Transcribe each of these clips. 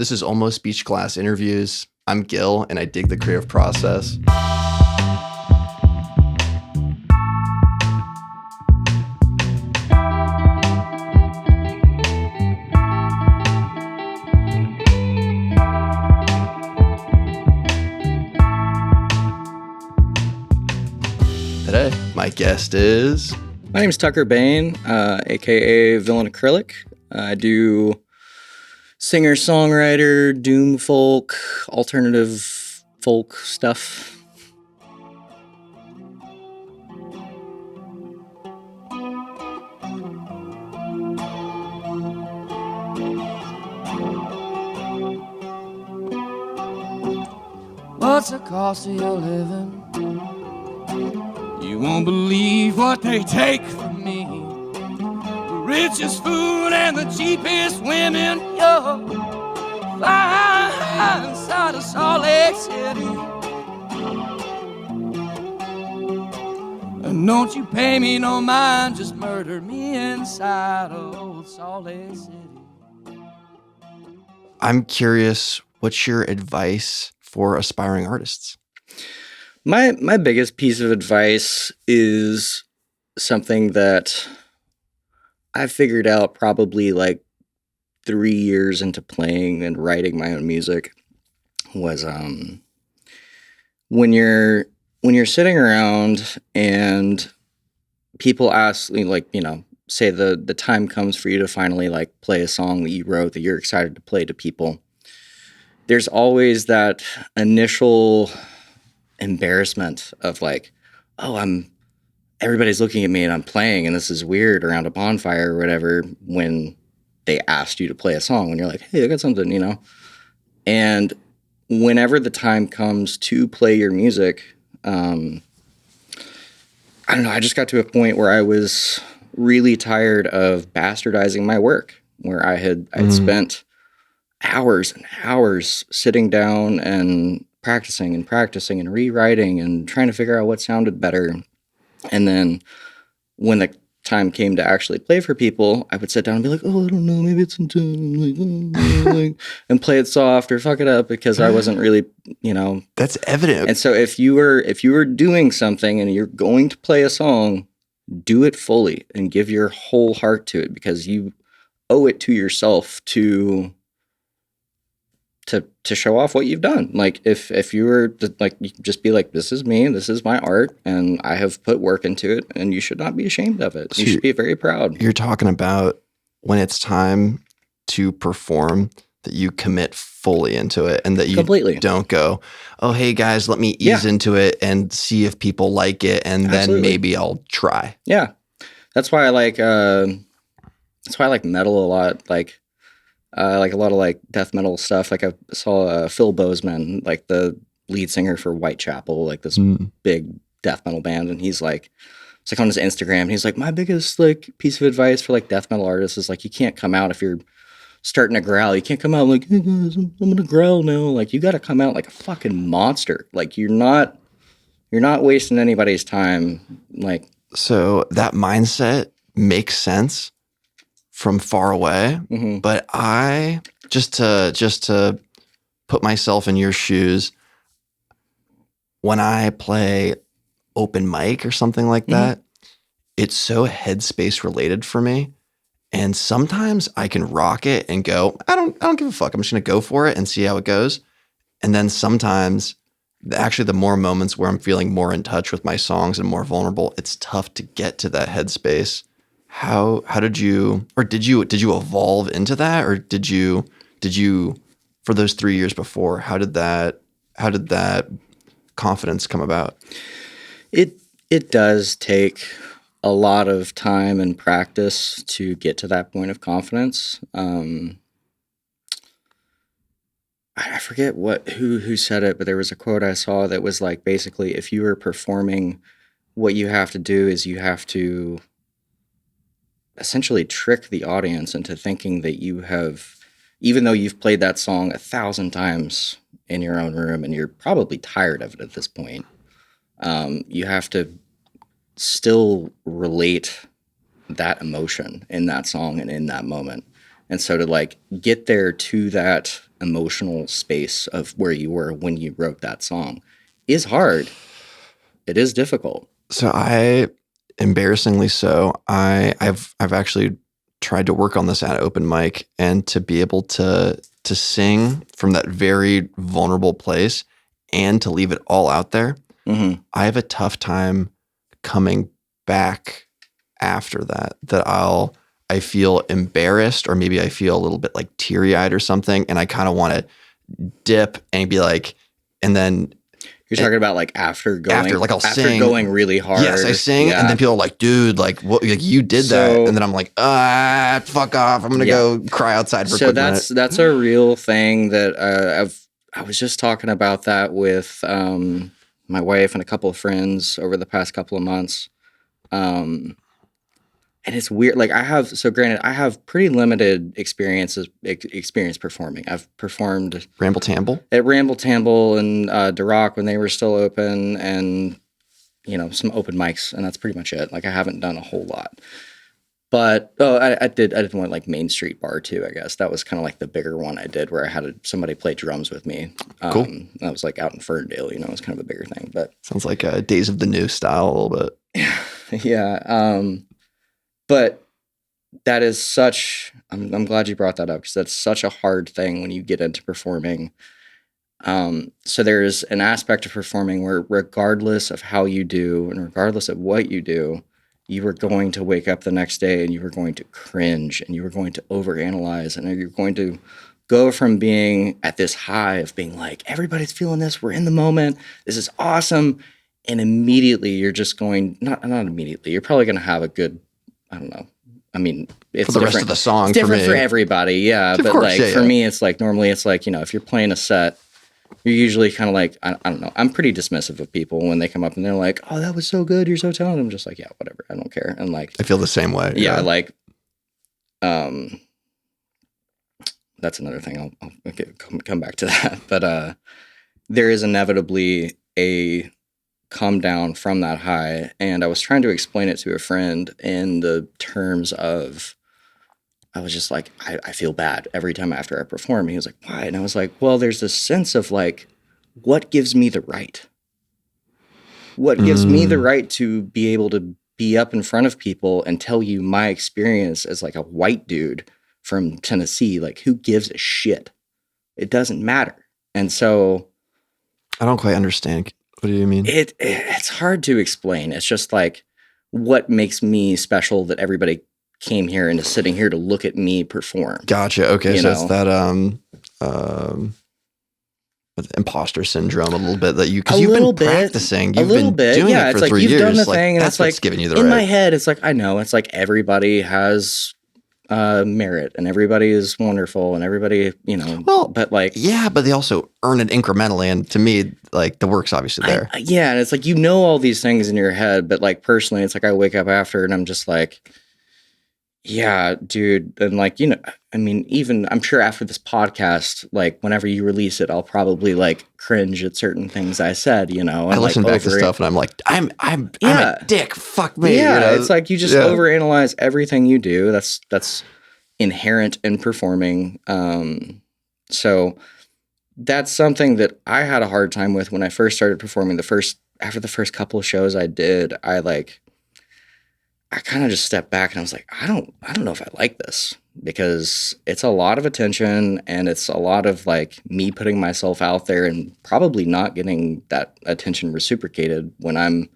This is Almost Speech Class Interviews. I'm Gil, and I dig the creative process. Today, my guest is... My name is Tucker Bain, a.k.a. Villain Acrylic. I do singer-songwriter, doom folk, alternative folk stuff. What's the cost of your living? You won't believe what they take from me. The richest food and the cheapest women, yo, fly inside of Salt Lake City. And don't you pay me no mind, just murder me inside of old Salt Lake City. I'm curious, what's your advice for aspiring artists? My biggest piece of advice is something that I figured out probably like 3 years into playing and writing my own music was when you're sitting around and people ask, like, you know, say the time comes for you to finally like play a song that you wrote that you're excited to play to people. There's always that initial embarrassment of like, oh, everybody's looking at me and I'm playing and this is weird around a bonfire or whatever, when they asked you to play a song, when you're like, hey, I got something, you know. And whenever the time comes to play your music, I don't know, I just got to a point where I was really tired of bastardizing my work, where I'd spent hours and hours sitting down and practicing and rewriting and trying to figure out what sounded better. And then when the time came to actually play for people, I would sit down and be like, oh, I don't know, maybe it's in tune, and play it soft or fuck it up because I wasn't really, you know. That's evident. And so if you were doing something and you're going to play a song, do it fully and give your whole heart to it, because you owe it to yourself to show off what you've done. Like if you were to, like, you just be like, this is me, this is my art, and I have put work into it, and you should not be ashamed of it. So you should be very proud. You're talking about when it's time to perform, that you commit fully into it and that you Completely. Don't go, oh, hey guys, let me ease into it and see if people like it, and then maybe I'll try. Yeah. That's why I like metal a lot. Like a lot of like death metal stuff. Like I saw Phil Bozeman, like the lead singer for Whitechapel, like this big death metal band, and it's like on his Instagram, he's like, my biggest like piece of advice for like death metal artists is like, you can't come out if you're starting to growl. You can't come out like, hey guys, I'm gonna growl now. Like, you got to come out like a fucking monster. Like, you're not wasting anybody's time. Like, so that mindset makes sense from far away, but I just to put myself in your shoes, when I play open mic or something like that, it's so headspace related for me, and sometimes I can rock it and go, I don't give a fuck, I'm just gonna go for it and see how it goes. And then sometimes, actually, the more moments where I'm feeling more in touch with my songs and more vulnerable, it's tough to get to that headspace. How did you evolve into that, or did you for those 3 years before, how did that confidence come about? It does take a lot of time and practice to get to that point of confidence. I forget who said it, but there was a quote I saw that was like, basically, if you are performing, what you have to do is you have to essentially trick the audience into thinking that you have, even though you've played that song 1,000 times in your own room and you're probably tired of it at this point, you have to still relate that emotion in that song and in that moment. And so to like get there to that emotional space of where you were when you wrote that song is hard. It is difficult. So embarrassingly so, I've actually tried to work on this at open mic, and to be able to sing from that very vulnerable place and to leave it all out there. Mm-hmm. I have a tough time coming back after that I feel embarrassed, or maybe I feel a little bit like teary-eyed or something, and I kind of want to dip and be like, and then you're talking about like after I'll sing, going really hard. Yes, I sing, and then people are like, "Dude, like, what? Like, you did that?" And then I'm like, fuck off! I'm gonna go cry outside for a quick minute. So that's a real thing that I was just talking about that with my wife and a couple of friends over the past couple of months. And it's weird. Like granted, I have pretty limited experience performing. I've performed Ramble Tamble and Duroc when they were still open, and some open mics, and that's pretty much it. Like I haven't done a whole lot. But I did one like Main Street Bar too. I guess that was kind of like the bigger one I did, where I had somebody play drums with me. Cool. That was like out in Ferndale. It was kind of a bigger thing. But sounds like Days of the New style a little bit. Yeah. But that is I'm glad you brought that up, because that's such a hard thing when you get into performing. So there's an aspect of performing where regardless of how you do and regardless of what you do, you were going to wake up the next day and you were going to cringe and you were going to overanalyze, and you're going to go from being at this high of being like, everybody's feeling this, we're in the moment, this is awesome. And immediately you're just going, not immediately, you're probably going to have a good, I don't know. I mean, it's for the rest of the song. It's different for everybody, yeah. But course, like for me, it's like normally it's like, if you're playing a set, you're usually kind of like, I don't know. I'm pretty dismissive of people when they come up and they're like, "Oh, that was so good. You're so talented." I'm just like, yeah, whatever. I don't care. And like, I feel the same way. Yeah, like, that's another thing. I'll come back to that. But there is inevitably a come down from that high, and I was trying to explain it to a friend in the terms of, I was just like, I feel bad every time after I perform. He was like, why? And I was like, well, there's this sense of like, what gives me the right? What gives me the right to be able to be up in front of people and tell you my experience as like a white dude from Tennessee? Like, who gives a shit? It doesn't matter. And so I don't quite understand. What do you mean? It's hard to explain. It's just like, what makes me special that everybody came here and is sitting here to look at me perform. Gotcha. Okay. So it's that imposter syndrome a little bit that you've been practicing. You've been doing it for 3 years. You've done the thing, and that's it's like giving you the in right. my head, it's like, I know, it's like everybody has merit and everybody is wonderful and everybody, but like, yeah, but they also earn it incrementally. And to me, like, the work's obviously there. And it's like, all these things in your head, but like personally, it's like I wake up after and I'm just like, yeah, dude. And like, I mean, even I'm sure after this podcast, like whenever you release it, I'll probably like cringe at certain things I said, and I listen back to stuff and I'm like, I'm a dick. Fuck me. Yeah. It's like, you just overanalyze everything you do. That's inherent in performing. So that's something that I had a hard time with when I first started performing. After the first couple of shows I did, I kind of just stepped back and I was like, I don't know if I like this, because it's a lot of attention and it's a lot of like me putting myself out there and probably not getting that attention reciprocated when I'm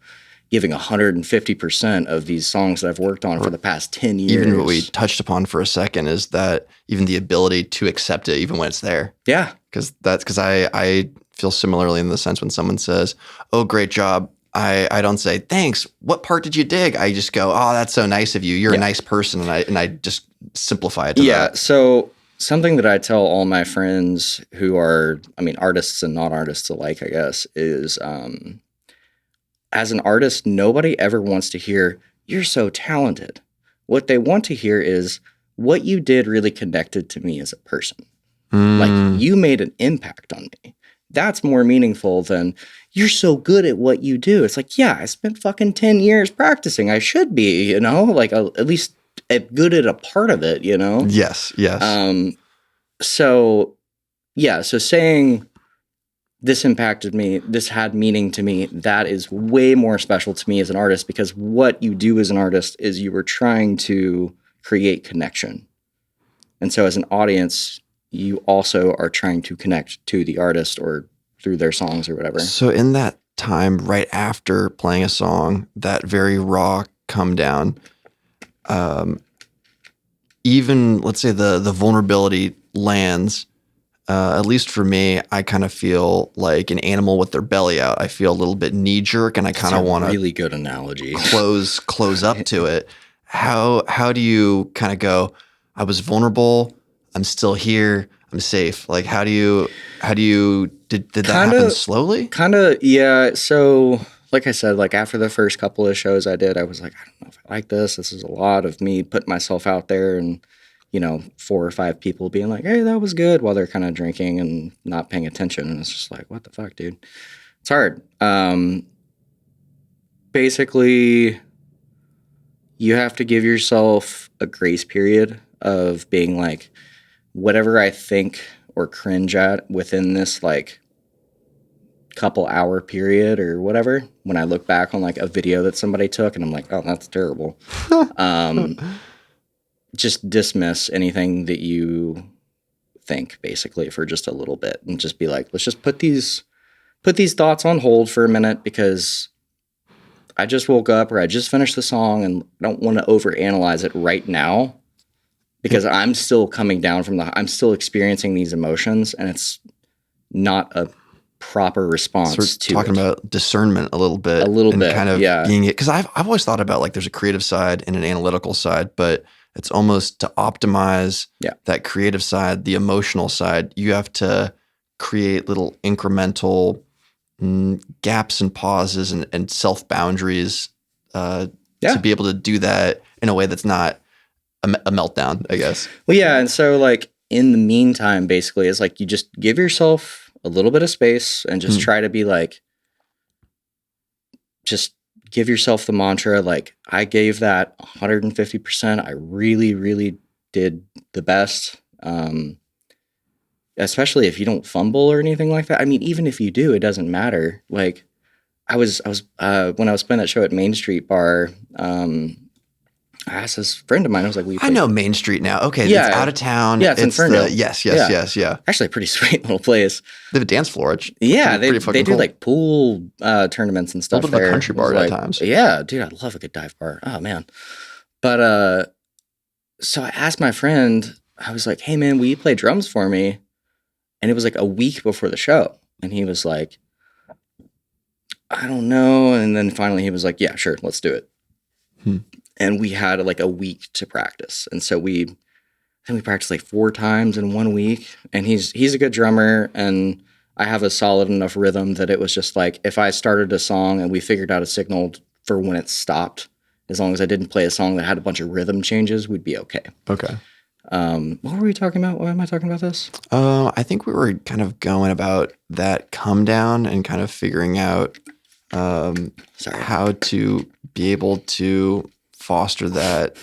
giving 150% of these songs that I've worked on for the past 10 years. Even what we touched upon for a second is that even the ability to accept it, even when it's there. Yeah. Because I feel similarly in the sense when someone says, "Oh, great job." I don't say, "Thanks. What part did you dig?" I just go, "Oh, that's so nice of you. You're a nice person." And I just simplify it to that. So something that I tell all my friends who are, artists and not artists alike, I guess, is as an artist, nobody ever wants to hear, "You're so talented." What they want to hear is, what you did really connected to me as a person. Like, you made an impact on me. That's more meaningful than, "You're so good at what you do." It's like, yeah, I spent fucking 10 years practicing. I should be, like at least good at a part of it, Yes. So yeah, so saying this impacted me, this had meaning to me, that is way more special to me as an artist, because what you do as an artist is you were trying to create connection. And so as an audience, you also are trying to connect to the artist or through their songs or whatever. So in that time, right after playing a song, that very raw come down, even let's say the vulnerability lands, at least for me, I kind of feel like an animal with their belly out. I feel a little bit knee jerk, and I kind of want to really good analogy. close up to it. How do you kind of go, I was vulnerable, I'm still here, I'm safe? Like how do you did that happen slowly? Kind of, yeah. So like I said, like after the first couple of shows I did, I was like, I don't know if I like this. This is a lot of me putting myself out there, and 4 or 5 people being like, hey, that was good, while they're kind of drinking and not paying attention. And it's just like, what the fuck, dude? It's hard. Basically, you have to give yourself a grace period of being like, whatever I think or cringe at within this like couple hour period or whatever, when I look back on like a video that somebody took and I'm like, oh, that's terrible. Just dismiss anything that you think basically for just a little bit, and just be like, let's just put these thoughts on hold for a minute, because I just woke up or I just finished the song and I don't want to overanalyze it right now, because I'm still coming down from I'm still experiencing these emotions, and it's not a proper response to talking about discernment a little bit, kind of being it, because I've always thought about like there's a creative side and an analytical side, but it's almost to optimize that creative side, the emotional side, you have to create little incremental gaps and pauses and self boundaries to be able to do that in a way that's not a meltdown, I guess. Well, yeah. And so like in the meantime, basically, it's like you just give yourself a little bit of space and just try to be like, just give yourself the mantra, like, I gave that 150%. I really, really did the best. Especially if you don't fumble or anything like that. I mean, even if you do, it doesn't matter. Like I was when I was playing that show at Main Street Bar, I asked this friend of mine, I was like, I know Main Street now. Okay. Yeah. It's out of town. Yeah. It's in Ferndale. Yes. Actually a pretty sweet little place. They have a dance floor. They do like pool tournaments and stuff. A little bit of a country bar at times. Yeah, dude, I love a good dive bar. Oh man. But so I asked my friend, I was like, hey man, will you play drums for me? And it was like a week before the show. And he was like, I don't know. And then finally he was like, yeah, sure, let's do it. And we had like a week to practice. And so we practiced like 4 times in 1 week. And he's a good drummer, and I have a solid enough rhythm that it was just like, if I started a song and we figured out a signal for when it stopped, as long as I didn't play a song that had a bunch of rhythm changes, we'd be okay. Okay. What were we talking about? Why am I talking about this? I think we were kind of going about that come down and kind of figuring out how to be able to foster that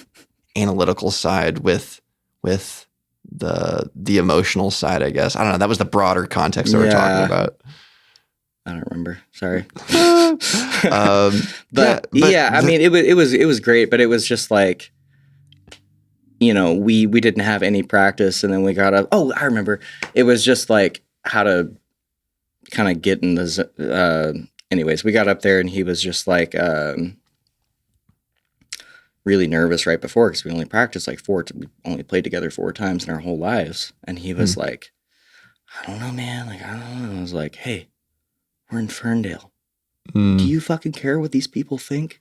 analytical side with the emotional side, I guess. I don't know. That was the broader context that we're talking about. I don't remember. Sorry. But I mean, it was great, but it was just like, we didn't have any practice, and then we got up. Oh, I remember. It was just like how to kind of get in the. Anyways, we got up there, and he was just like really nervous right before, because we only practiced like we only played together 4 times in our whole lives, and he was like, I don't know, man. Like, I don't know. And I was like, hey, we're in Ferndale. Do you fucking care what these people think?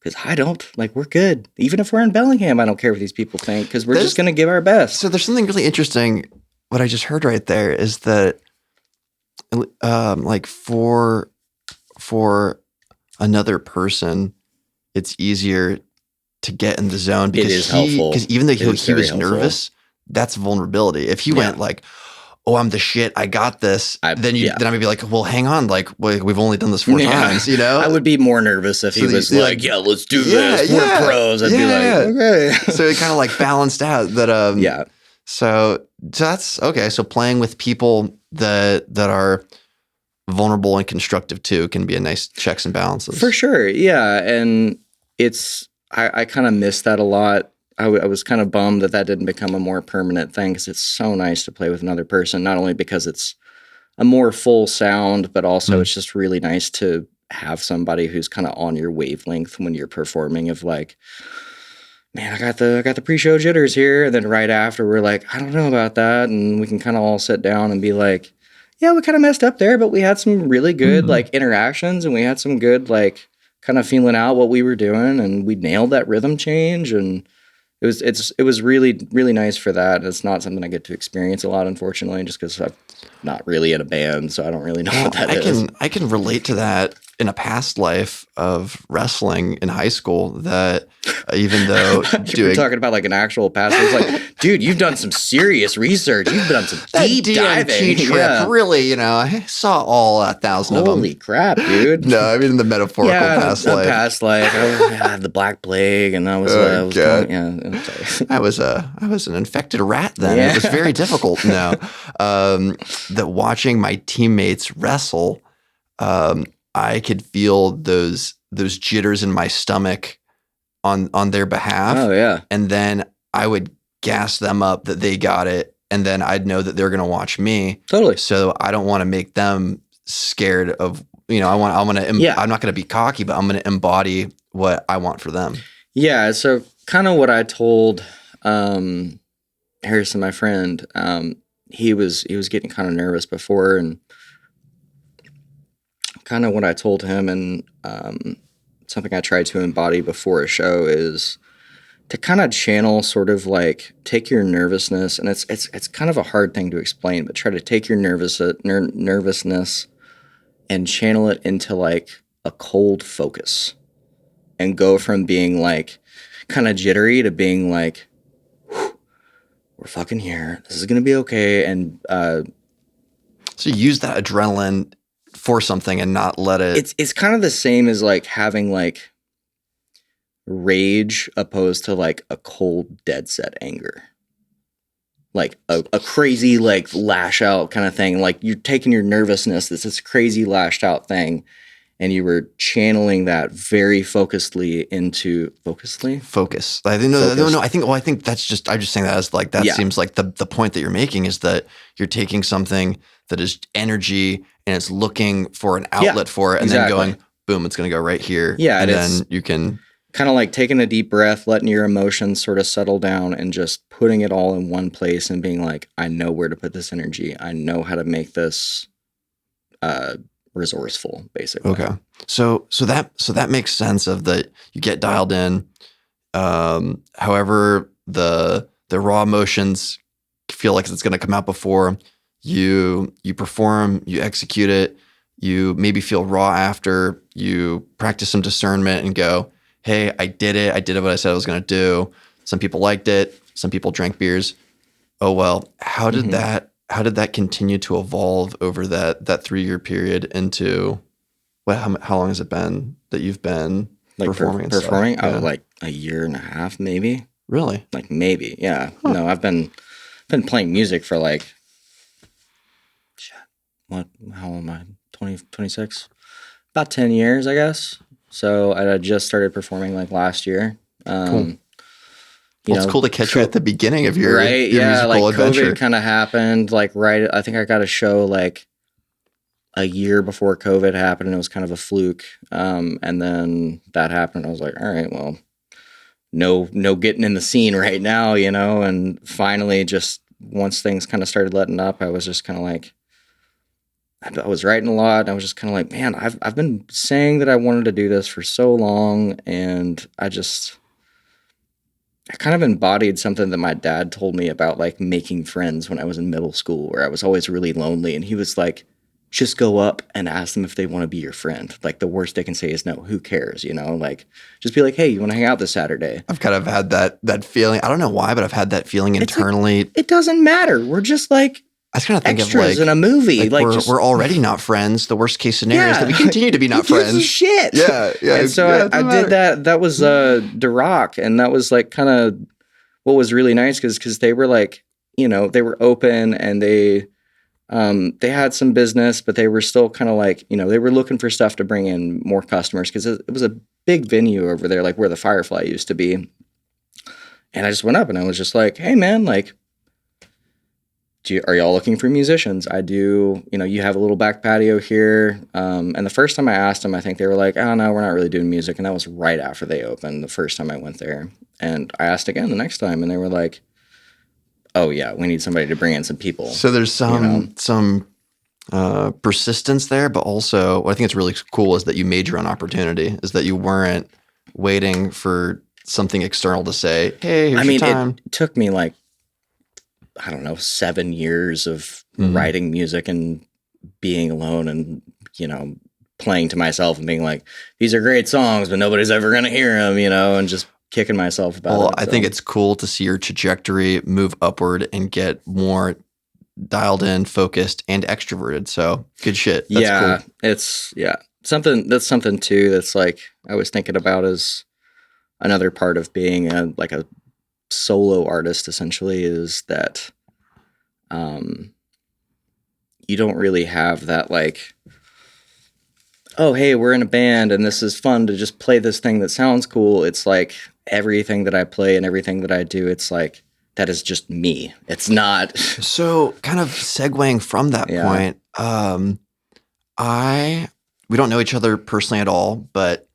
Because I don't. Like, we're good. Even if we're in Bellingham, I don't care what these people think, because we're just going to give our best. So there's something really interesting. What I just heard right there is that, like for another person, it's easier to get in the zone, because even though he was nervous, that's vulnerability. If he went like, oh, I'm the shit, I got this, then I would be like, well, hang on, like we've only done this 4 times, I would be more nervous if he was like, yeah, let's do this, we're pros. I'd be like, okay. So it kind of like balanced out that So that's okay. So playing with people that are vulnerable and constructive too can be a nice checks and balances. For sure. Yeah. And I kind of miss that a lot. I was kind of bummed that didn't become a more permanent thing, because it's so nice to play with another person, not only because it's a more full sound, but also it's just really nice to have somebody who's kind of on your wavelength when you're performing, of like, man, I got the pre-show jitters here. And then right after, we're like, I don't know about that. And we can kind of all sit down and be like, yeah, we kind of messed up there, but we had some really good like interactions, and we had some good like kind of feeling out what we were doing, and we nailed that rhythm change. And it was really, really nice for that. It's not something I get to experience a lot, unfortunately, just because I'm not really in a band, so I don't really know what that is. I can relate to that in a past life of wrestling in high school, that even though we're talking about like an actual past, it's like, dude, you've done some serious research. You've done some deep diving. Trip, really, I saw all 1,000 of them. Holy crap, dude. No, I mean in the metaphorical past life. Past life. I had the Black Plague, and I was I was an infected rat then. Yeah. It was very difficult. No, that watching my teammates wrestle, I could feel those jitters in my stomach on their behalf. Oh yeah. And then I would gas them up that they got it, and then I'd know that they're going to watch me. Totally. So I don't want to make them scared of, I'm not going to be cocky, but I'm going to embody what I want for them. Yeah. So kind of what I told Harrison, my friend, he was getting kind of nervous before, and kind of what I told him, and something I tried to embody before a show, is to kind of channel, sort of like take your nervousness, and it's kind of a hard thing to explain, but try to take your nervousness and channel it into like a cold focus, and go from being like kind of jittery to being like, we're fucking here. This is going to be okay. And so use that adrenaline for something and not let it. It's kind of the same as like having like rage opposed to like a cold, dead set anger. Like a crazy like lash out kind of thing. Like you're taking your nervousness, this crazy lashed out thing, and you were channeling that very focusedly into focus. I think no. I think that's just, I'm just saying that as like, that seems like the point that you're making is that you're taking something that is energy and it's looking for an outlet for it, and then going, boom, it's going to go right here. Yeah. And then you can kind of like taking a deep breath, letting your emotions sort of settle down, and just putting it all in one place and being like, I know where to put this energy. I know how to make this, resourceful, basically. Okay. So that makes sense of that you get dialed in. However, the raw emotions feel like it's going to come out before you perform, you execute it, you maybe feel raw after, you practice some discernment and go, hey, I did it what I said I was going to do. Some people liked it, some people drank beers. Oh well, how did that continue to evolve over that 3-year period into how long has it been that you've been like performing? Performing? Yeah. Like a year and a half, maybe. Really? Like maybe, yeah. Huh. No, I've been playing music for like, how old am I? 20, 26? About 10 years, I guess. So I just started performing like last year. Cool. It's cool to catch you at the beginning of your musical like adventure. COVID kind of happened, like I think I got a show like a year before COVID happened, and it was kind of a fluke. And then that happened. I was like, all right, well, no getting in the scene right now, and finally just once things kind of started letting up, I was just kind of like, I was writing a lot, and I was just kind of like, man, I've been saying that I wanted to do this for so long, and I kind of embodied something that my dad told me about like making friends when I was in middle school, where I was always really lonely, and he was like, just go up and ask them if they want to be your friend. Like the worst they can say is no, who cares, like just be like, hey, you want to hang out this Saturday? I've kind of had that feeling. I don't know why, but I've had that feeling internally. Like, it doesn't matter. We're just like, I was kind of thinking extras in a movie. Like we're already not friends. The worst case scenario is that we continue to be not friends. Who gives a shit? Yeah. And so I did that. That was The Rock, and that was like kind of what was really nice because they were like, they were open and they had some business, but they were still kind of like, they were looking for stuff to bring in more customers because it was a big venue over there, like where the Firefly used to be. And I just went up and I was just like, hey man, like, are y'all looking for musicians? I do, you have a little back patio here. And the first time I asked them, I think they were like, oh no, we're not really doing music. And that was right after they opened the first time I went there. And I asked again the next time and they were like, oh yeah, we need somebody to bring in some people. So there's some persistence there, but also what I think it's really cool is that you made your own opportunity, is that you weren't waiting for something external to say, hey, here's your time. It took me like, I don't know, 7 years of writing music and being alone and, playing to myself and being like, these are great songs, but nobody's ever going to hear them, and just kicking myself about it. Well, I think it's cool to see your trajectory move upward and get more dialed in, focused, and extroverted. So good shit. That's cool. It's something too that's like I was thinking about as another part of being a solo artist essentially is that you don't really have that like, oh hey, we're in a band and this is fun to just play this thing that sounds cool. It's like everything that I play and everything that I do, it's like that is just me. It's not. So kind of segueing from that point, we don't know each other personally at all, but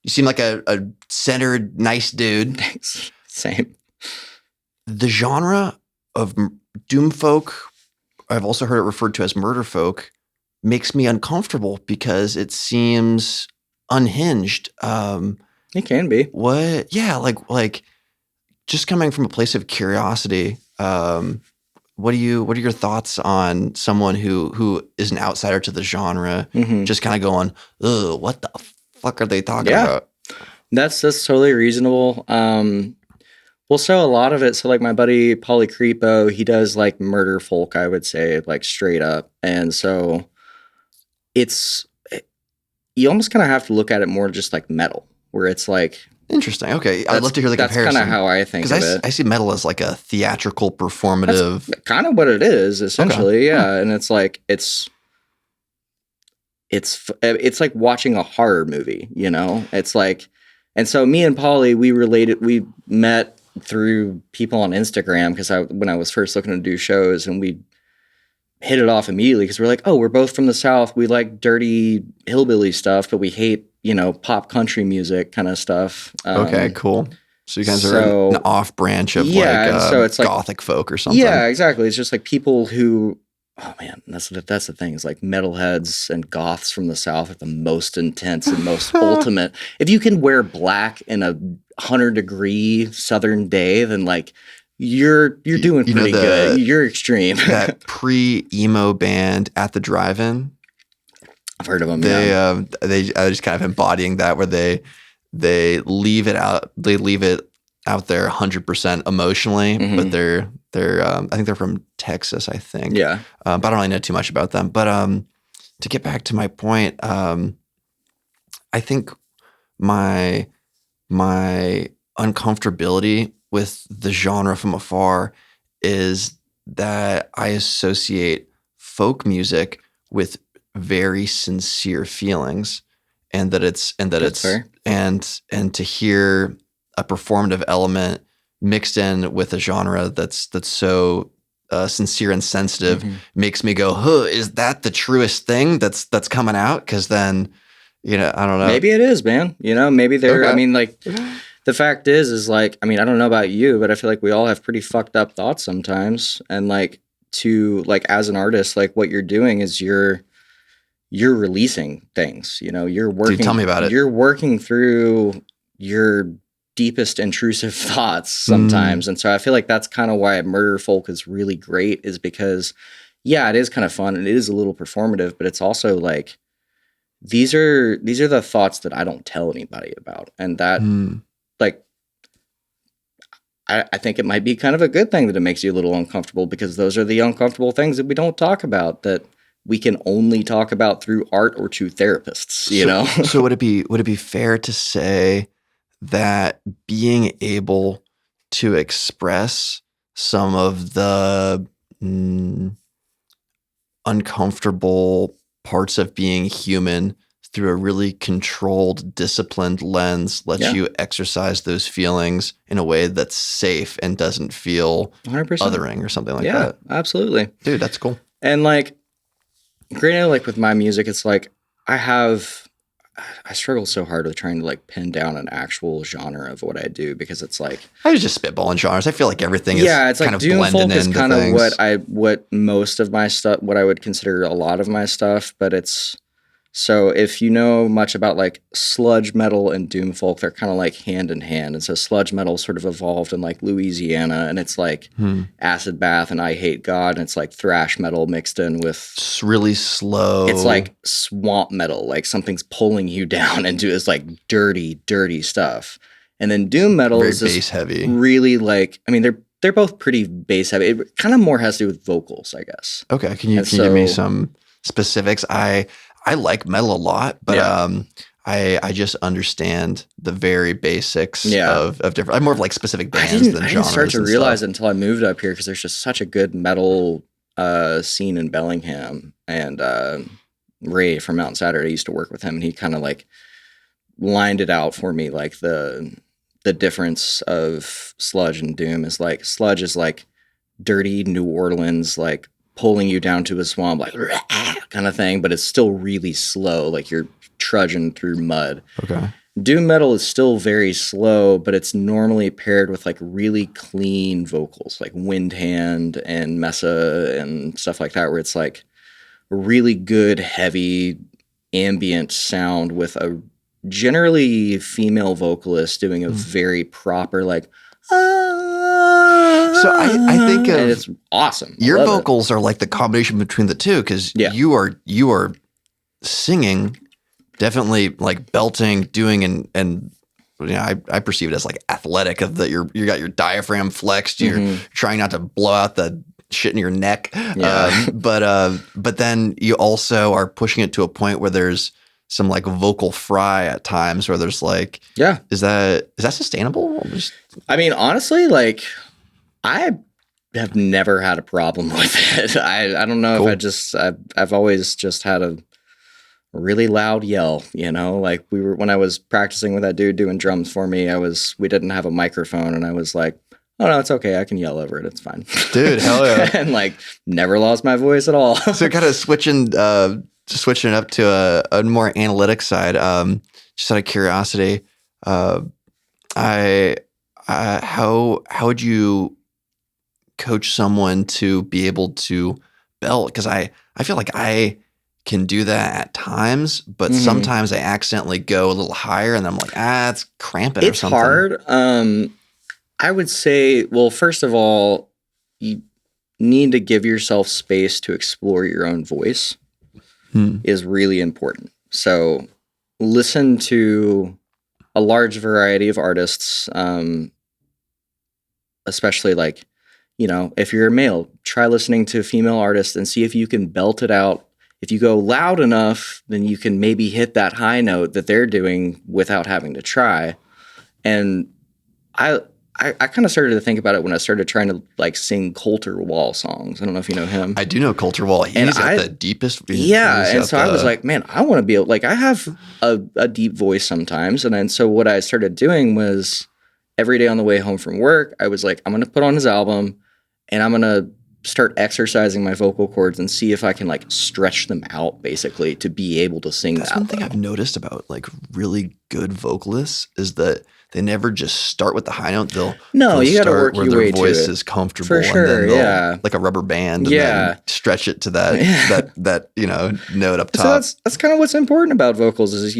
you seem like a centered, nice dude. Thanks. Same. The genre of doom folk, I've also heard it referred to as murder folk, makes me uncomfortable because it seems unhinged. It can be. What? Yeah, like just coming from a place of curiosity. What are your thoughts on someone who is an outsider to the genre, just kind of going, ugh, what the fuck are they talking about? That's totally reasonable. Well, so a lot of it, so like my buddy Pauly Creepo, he does like murder folk, I would say, like straight up. And so you almost kind of have to look at it more just like metal, where it's like. Interesting. Okay. I'd love to hear the comparison. That's kind of how I think of it. I see metal as like a theatrical, performative. That's kind of what it is, essentially. Okay. Yeah. And it's like, it's like watching a horror movie, It's like, and so me and Pauly, we met through people on Instagram because when I was first looking to do shows, and we hit it off immediately because we're like, oh, we're both from the South. We like dirty hillbilly stuff, but we hate, pop country music kind of stuff. Okay, cool. So you guys are an off branch of so it's gothic folk or something. Yeah, exactly. It's just like people who, oh man, that's the thing. It's like metalheads and goths from the South are the most intense and most ultimate. If you can wear black in a 100-degree southern day, then like you're doing pretty good. You're extreme. That pre-emo band At the Drive-In. I've heard of them. They just kind of embodying that, where they leave it out. They leave it out there 100% emotionally, but they're I think they're from Texas, I think. Yeah. But I don't really know too much about them. But to get back to my point, I think my uncomfortability with the genre from afar is that I associate folk music with very sincere feelings, and that it's fair. and to hear a performative element mixed in with a genre that's so sincere and sensitive makes me go, huh, is that the truest thing that's coming out? Because then, I don't know. Maybe it is, man. Maybe they're, okay. I mean, like, the fact is like, I mean, I don't know about you, but I feel like we all have pretty fucked up thoughts sometimes. And like, as an artist, like what you're doing is you're releasing things, you're working. Dude, tell me about it. You're working through your deepest intrusive thoughts sometimes. And so I feel like that's kind of why murder folk is really great, is because it is kind of fun and it is a little performative, but it's also like, these are the thoughts that I don't tell anybody about. And that like, I think it might be kind of a good thing that it makes you a little uncomfortable, because those are the uncomfortable things that we don't talk about, that we can only talk about through art or to therapists, So would it be fair to say that being able to express some of the uncomfortable parts of being human through a really controlled, disciplined lens lets you exercise those feelings in a way that's safe and doesn't feel 100%. othering or something like that. Yeah, absolutely. Dude, that's cool. And like, granted, like with my music, it's like I struggle so hard with trying to like pin down an actual genre of what I do, because it's like I was just spitballing genres. I feel like everything is it's kind like of doom blending folk is into kind of things. what most of my stuff, what I would consider a lot of my stuff, but it's so if you know much about like sludge metal and doom folk, they're kind of like hand in hand. And so sludge metal sort of evolved in like Louisiana, and it's like Acid Bath and I Hate God, and it's like thrash metal mixed in with It's really slow. it's like swamp metal, like something's pulling you down into this like dirty, dirty stuff. And then doom metal very is just bass heavy. really like, I mean, they're both pretty bass heavy. It kind of more has to do with vocals, I guess. Okay, can you give me some specifics? I like metal a lot, but I just understand the very basics of different. I'm more of like specific bands than genres. I didn't start to realize it until I moved up here, because there's just such a good metal scene in Bellingham, and Ray from Mountain Saturday, I used to work with him, and he kind of like lined it out for me, like the difference of sludge and doom is like sludge is like dirty New Orleans, like pulling you down to a swamp, like kind of thing, but it's still really slow, like you're trudging through mud. Okay. Doom metal is still very slow, but it's normally paired with like really clean vocals, like Windhand and Mesa and stuff like that, where it's like really good, heavy, ambient sound with a generally female vocalist doing a very proper like. So I think and it's awesome. Your vocals are like the combination between the two, because you are singing, definitely like belting, doing and I perceive it as like athletic, of that you got your diaphragm flexed, you're trying not to blow out the shit in your neck. But then you also are pushing it to a point where there's some like vocal fry at times, where there's like, is that sustainable? I mean, honestly, like I have never had a problem with it. I don't know if I've always just had a really loud yell, like when I was practicing with that dude doing drums for me, we didn't have a microphone, and I was like, oh no, it's okay. I can yell over it. It's fine. Dude, hell yeah. And like never lost my voice at all. So kind of switching it up to a more analytic side, just out of curiosity, how would you coach someone to be able to belt? Because I feel like I can do that at times, but sometimes I accidentally go a little higher, and I'm like, it's cramping or something. It's hard. I would say, well, first of all, you need to give yourself space to explore your own voice. Is really important. So listen to a large variety of artists, especially like, if you're a male, try listening to female artists and see if you can belt it out. If you go loud enough, then you can maybe hit that high note that they're doing without having to try. And I kind of started to think about it when I started trying to like sing Coulter Wall songs. I don't know if you know him. I do know Coulter Wall. He's got the deepest. And so I was like, man, I want to be like, I have a deep voice sometimes. And then so what I started doing was every day on the way home from work, I was like, I'm going to put on his album, and I'm going to start exercising my vocal cords and see if I can like stretch them out, basically, to be able to sing. That's one thing I've noticed about like really good vocalists is that they never just start with the high note. You got to work your way to it. Where their voice is comfortable. For sure, and then like a rubber band, and then stretch it to that note up top. So that's kind of what's important about vocals is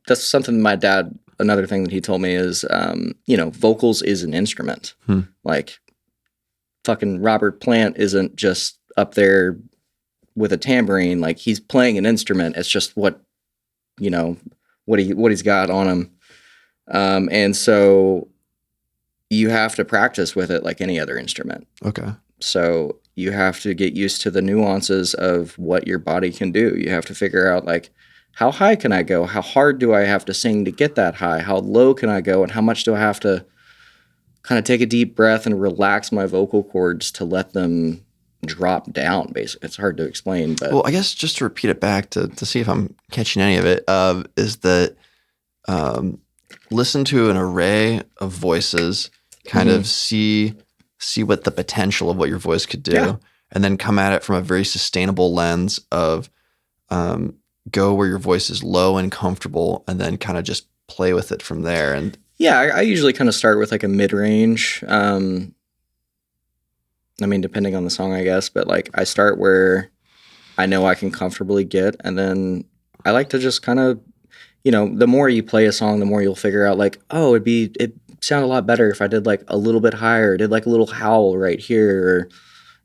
that's something my dad. Another thing that he told me is, vocals is an instrument. Like fucking Robert Plant isn't just up there with a tambourine. Like he's playing an instrument. It's just what he's got on him. And so you have to practice with it like any other instrument. Okay. So you have to get used to the nuances of what your body can do. You have to figure out like, how high can I go? How hard do I have to sing to get that high? How low can I go? And how much do I have to kind of take a deep breath and relax my vocal cords to let them drop down. Basically, it's hard to explain, but Well, I guess just to repeat it back to see if I'm catching any of it, is that listen to an array of voices, kind of see what the potential of what your voice could do, and then come at it from a very sustainable lens of go where your voice is low and comfortable, and then kind of just play with it from there. And I usually kind of start with like a mid-range. I mean, depending on the song, I guess, but like I start where I know I can comfortably get, and then I like to just kind of, the more you play a song, the more you'll figure out like, oh, it'd sound a lot better if I did like a little bit higher, did like a little howl right here, or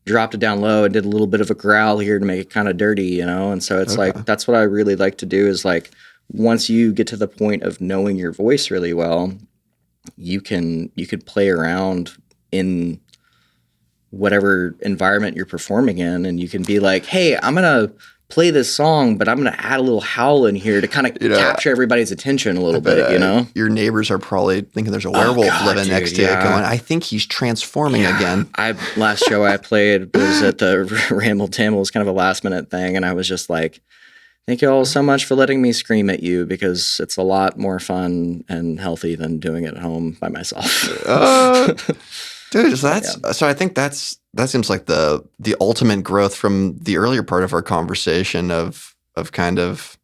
dropped it down low and did a little bit of a growl here to make it kind of dirty, And so it's like, that's what I really like to do is like, once you get to the point of knowing your voice really well, you can play around in whatever environment you're performing in, and you can be like, hey, I'm going to play this song, but I'm going to add a little howl in here to kind of capture everybody's attention a little bit, Your neighbors are probably thinking there's a werewolf living next to you going, I think he's transforming again. Last show I played was at the Ramble Tamble. It was kind of a last minute thing, and I was just like, thank you all so much for letting me scream at you, because it's a lot more fun and healthy than doing it at home by myself. Dude, so I think that seems like the ultimate growth from the earlier part of our conversation of kind of,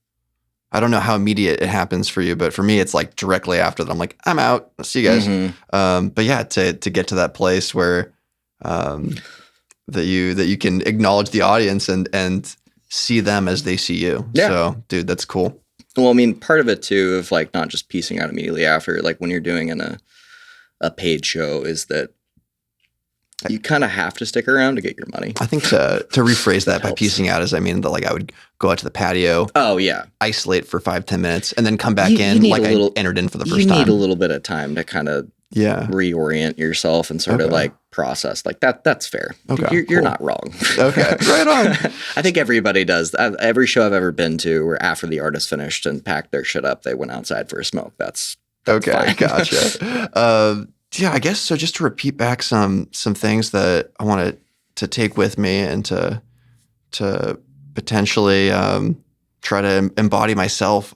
I don't know how immediate it happens for you, but for me, it's like directly after that, I'm like, I'm out. I'll see you guys. But yeah, to get to that place where that you can acknowledge the audience and see them as they see you. Yeah. So, dude, that's cool. Well, I mean, part of it too, of like not just piecing out immediately after, like when you're doing in a paid show, is that you kind of have to stick around to get your money. I think to rephrase that by piecing out is, I mean, that like I would go out to the patio. Oh yeah. Isolate for 5-10 minutes and then come back in like I entered in for the first time. You need a little bit of time to kind of reorient yourself and sort of like process like that. That's fair. Okay, you're not wrong. Okay. Right on. I think everybody does. Every show I've ever been to where after the artist finished and packed their shit up, they went outside for a smoke. That's okay. Fine. Gotcha. Yeah, I guess so. Just to repeat back some things that I wanted to take with me and to potentially try to embody myself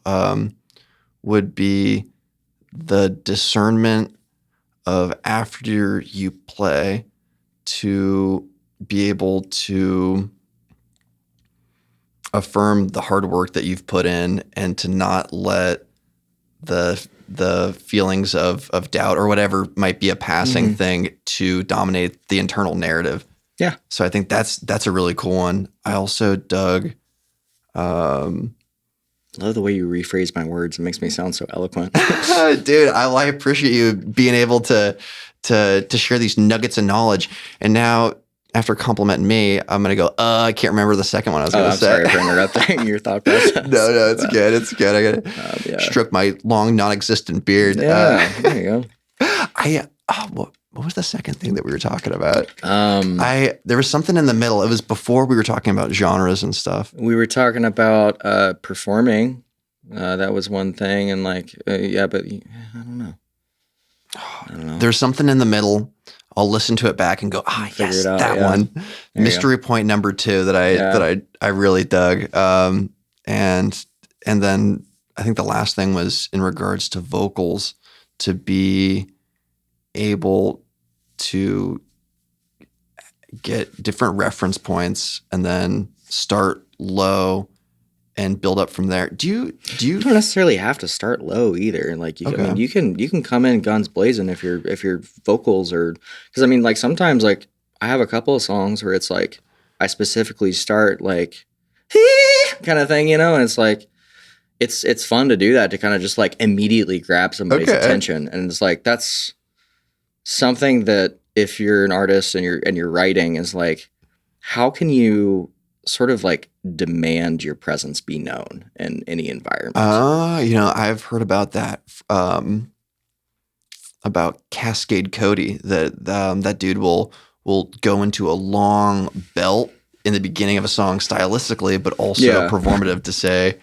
would be the discernment of after you play to be able to affirm the hard work that you've put in and to not let the feelings of doubt or whatever might be a passing thing to dominate the internal narrative. Yeah. So I think that's a really cool one. I also dug. Love the way you rephrase my words. It makes me sound so eloquent. Dude, I appreciate you being able to share these nuggets of knowledge. And now, after complimenting me, I'm going to go, I can't remember the second one I was going to say. Sorry for interrupting your thought process. No, it's good. It's good. I got to stroke my long, non-existent beard. Yeah, there you go. What was the second thing that we were talking about? There was something in the middle. It was before we were talking about genres and stuff. We were talking about performing. That was one thing. And like, but I don't know. There's something in the middle. I'll listen to it back and go, yes, that one. Mystery point number 2 that I really dug. And then I think the last thing was in regards to vocals, to be able to get different reference points and then start low and build up from there. Do you don't necessarily have to start low either. Like I mean, you can come in guns blazing if your vocals are, because I mean, like sometimes like I have a couple of songs where it's like I specifically start like kind of thing, and it's like it's fun to do that, to kind of just like immediately grab somebody's attention, and it's like that's something that if you're an artist and you're writing is like, how can you sort of like demand your presence be known in any environment? I've heard about that, about Cascade Cody, that dude will go into a long belt in the beginning of a song stylistically, but also performative to say,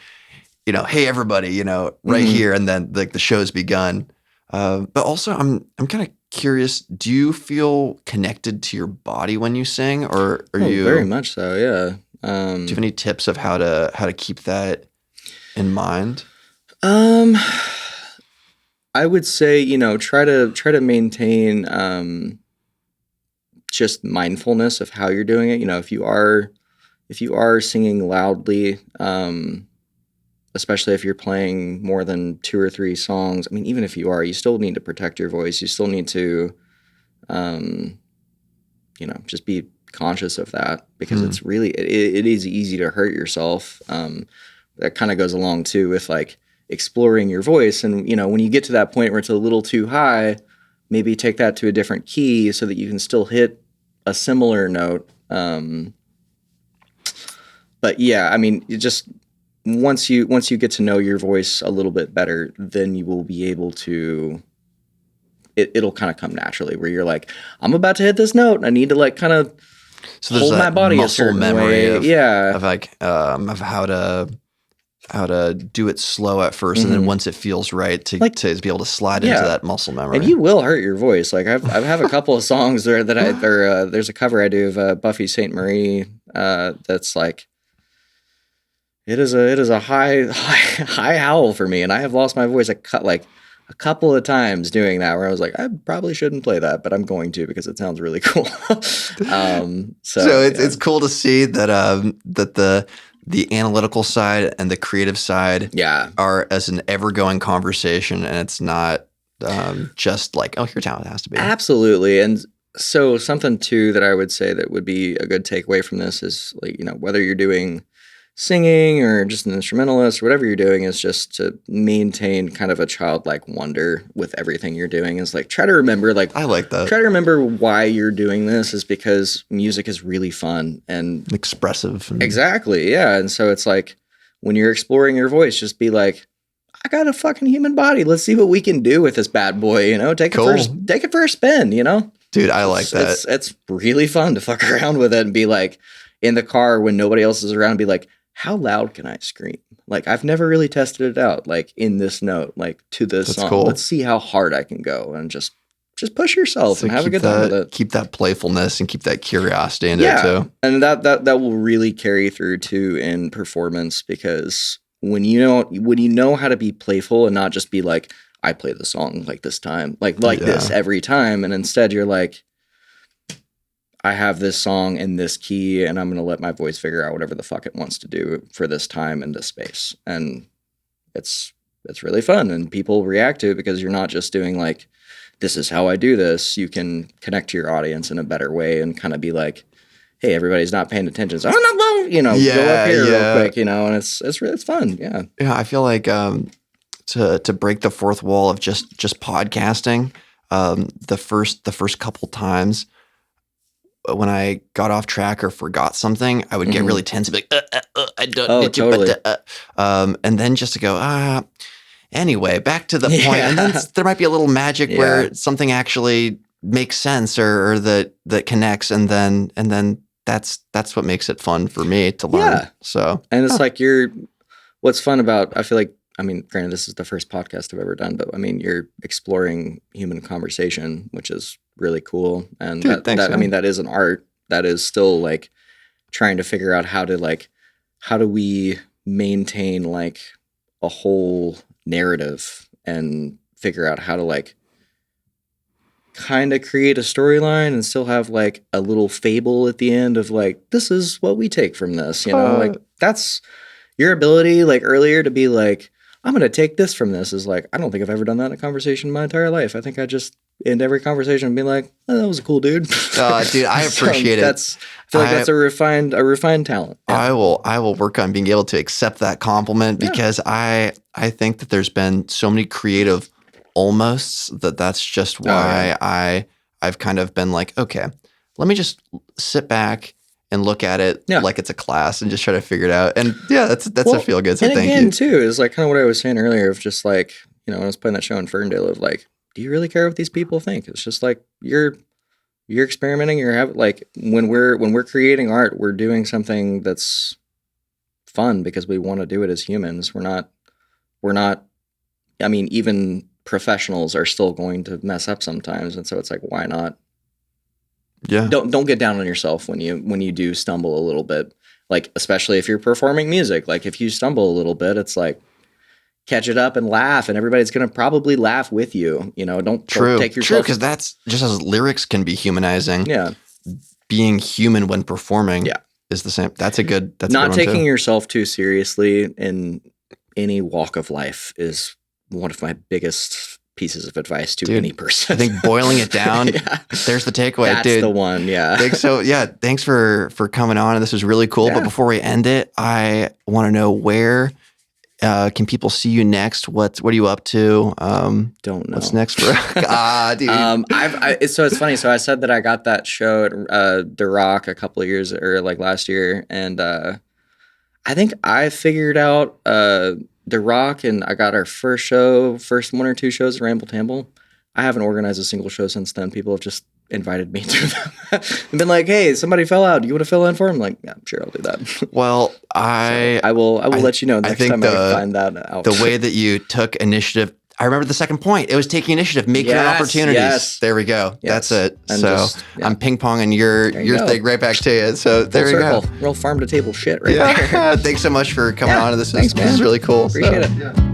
hey everybody, right here, and then like the show's begun. But also I'm kind of curious, do you feel connected to your body when you sing, or are you very much so? Yeah. Do you have any tips of how to keep that in mind? I would say, try to maintain just mindfulness of how you're doing it. If you are singing loudly, especially if you're playing more than 2 or 3 songs, I mean, even if you are, you still need to protect your voice. You still need to, just be conscious of that, because it's really, it is easy to hurt yourself. That kind of goes along too with like exploring your voice. And, when you get to that point where it's a little too high, maybe take that to a different key so that you can still hit a similar note. But yeah, I mean, you just, once you get to know your voice a little bit better, then you will be able to, it'll kind of come naturally, where you're like, I'm about to hit this note. I need to like kind of hold my body a certain way. Of like of how to do it slow at first, and then once it feels right to be able to slide into that muscle memory. And you will hurt your voice. Like I have a couple of songs there that there's a cover I do of Buffy St. Marie that's like, it is a high howl for me, and I have lost my voice a couple of times doing that, where I was like, I probably shouldn't play that, but I'm going to because it sounds really cool. So it's cool to see that that the analytical side and the creative side are as an ever-going conversation, and it's not just like, oh, here's how it has to be. Absolutely. And so something too that I would say that would be a good takeaway from this is, like, whether you're doing singing or just an instrumentalist or whatever you're doing, is just to maintain kind of a childlike wonder with everything you're doing. Is like, try to remember, like, I like that. Try to remember why you're doing this is because music is really fun and expressive. Exactly. Yeah. And so it's like, when you're exploring your voice, just be like, I got a fucking human body. Let's see what we can do with this bad boy. Take it for a spin, Dude, I like that. It's really fun to fuck around with it and be like, in the car when nobody else is around, and be like, how loud can I scream? Like, I've never really tested it out, like in this note, like to this song. Cool. Let's see how hard I can go, and just push yourself and have a good time with it. Keep that playfulness and keep that curiosity in it too. And that will really carry through too in performance, because when you know how to be playful and not just be like, I play the song like this time, like this every time, and instead you're like, I have this song in this key, and I'm going to let my voice figure out whatever the fuck it wants to do for this time and this space. And it's really fun, and people react to it because you're not just doing like, this is how I do this. You can connect to your audience in a better way and kind of be like, hey, everybody's not paying attention. So, go up here real quick, and it's fun. Yeah. Yeah. I feel like, to break the fourth wall of just podcasting, the first couple times, when I got off track or forgot something, I would get really tense and be like, I don't need to, and then just to go, anyway, back to the point. And then there might be a little magic where something actually makes sense or that connects. And then that's what makes it fun for me to learn. Yeah. So, and it's like what's fun about, I feel like, I mean, granted, this is the first podcast I've ever done, but I mean, you're exploring human conversation, which is really cool. And I mean, that is an art. That is still like trying to figure out how do we maintain like a whole narrative and figure out how to like kind of create a storyline and still have like a little fable at the end of like, this is what we take from this, like that's your ability, like earlier, to be like, I'm going to take this from this, is like, I don't think I've ever done that in a conversation in my entire life. I think I just end every conversation and be like, oh, that was a cool dude. Dude, I appreciate it. I feel like that's a refined talent. Yeah. I will work on being able to accept that compliment, because I think that there's been so many creative almosts that's just why I've kind of been like, okay, let me just sit back and look at it like it's a class and just try to figure it out. And that's a feel good. So thank you. And too, is like kind of what I was saying earlier of just like, when I was playing that show in Ferndale, of like, do you really care what these people think? It's just like, you're experimenting. You're having like, when we're creating art, we're doing something that's fun because we want to do it as humans. We're not, I mean, even professionals are still going to mess up sometimes, and so it's like, why not? Yeah. Don't get down on yourself when you do stumble a little bit. Like, especially if you're performing music, like if you stumble a little bit, it's like, catch it up and laugh, and everybody's going to probably laugh with you. Don't take yourself. True, because that's just as lyrics can be humanizing. Yeah. Being human when performing is the same. That's a good Not one taking too. yourself too seriously in any walk of life is one of my biggest pieces of advice to any person. I think boiling it down, there's the takeaway. That's dude. the one, yeah. Thanks for coming on. And this was really cool. Yeah. But before we end it, I want to know where can people see you next? What are you up to? Don't know. What's next for dude? So it's funny. So I said that I got that show at The Rock a couple of years, or like last year, and I think I figured out The Rock, and I got our first one or two shows at Ramble Tamble. I haven't organized a single show since then. People have just invited me to them and been like, "Hey, somebody fell out. Do you want to fill in for him?" I'm like, yeah, sure, I'll do that. Well, I will let you know next time I find that out. The way that you took initiative. I remember the second point. It was taking initiative, making opportunities. Yes. There we go. Yes. That's it. And so just, I'm ping ponging your go. thing right back to you. So there you go. Real farm to table shit right there. Thanks so much for coming on to this. Thanks, man. This is really cool. Appreciate it. Yeah.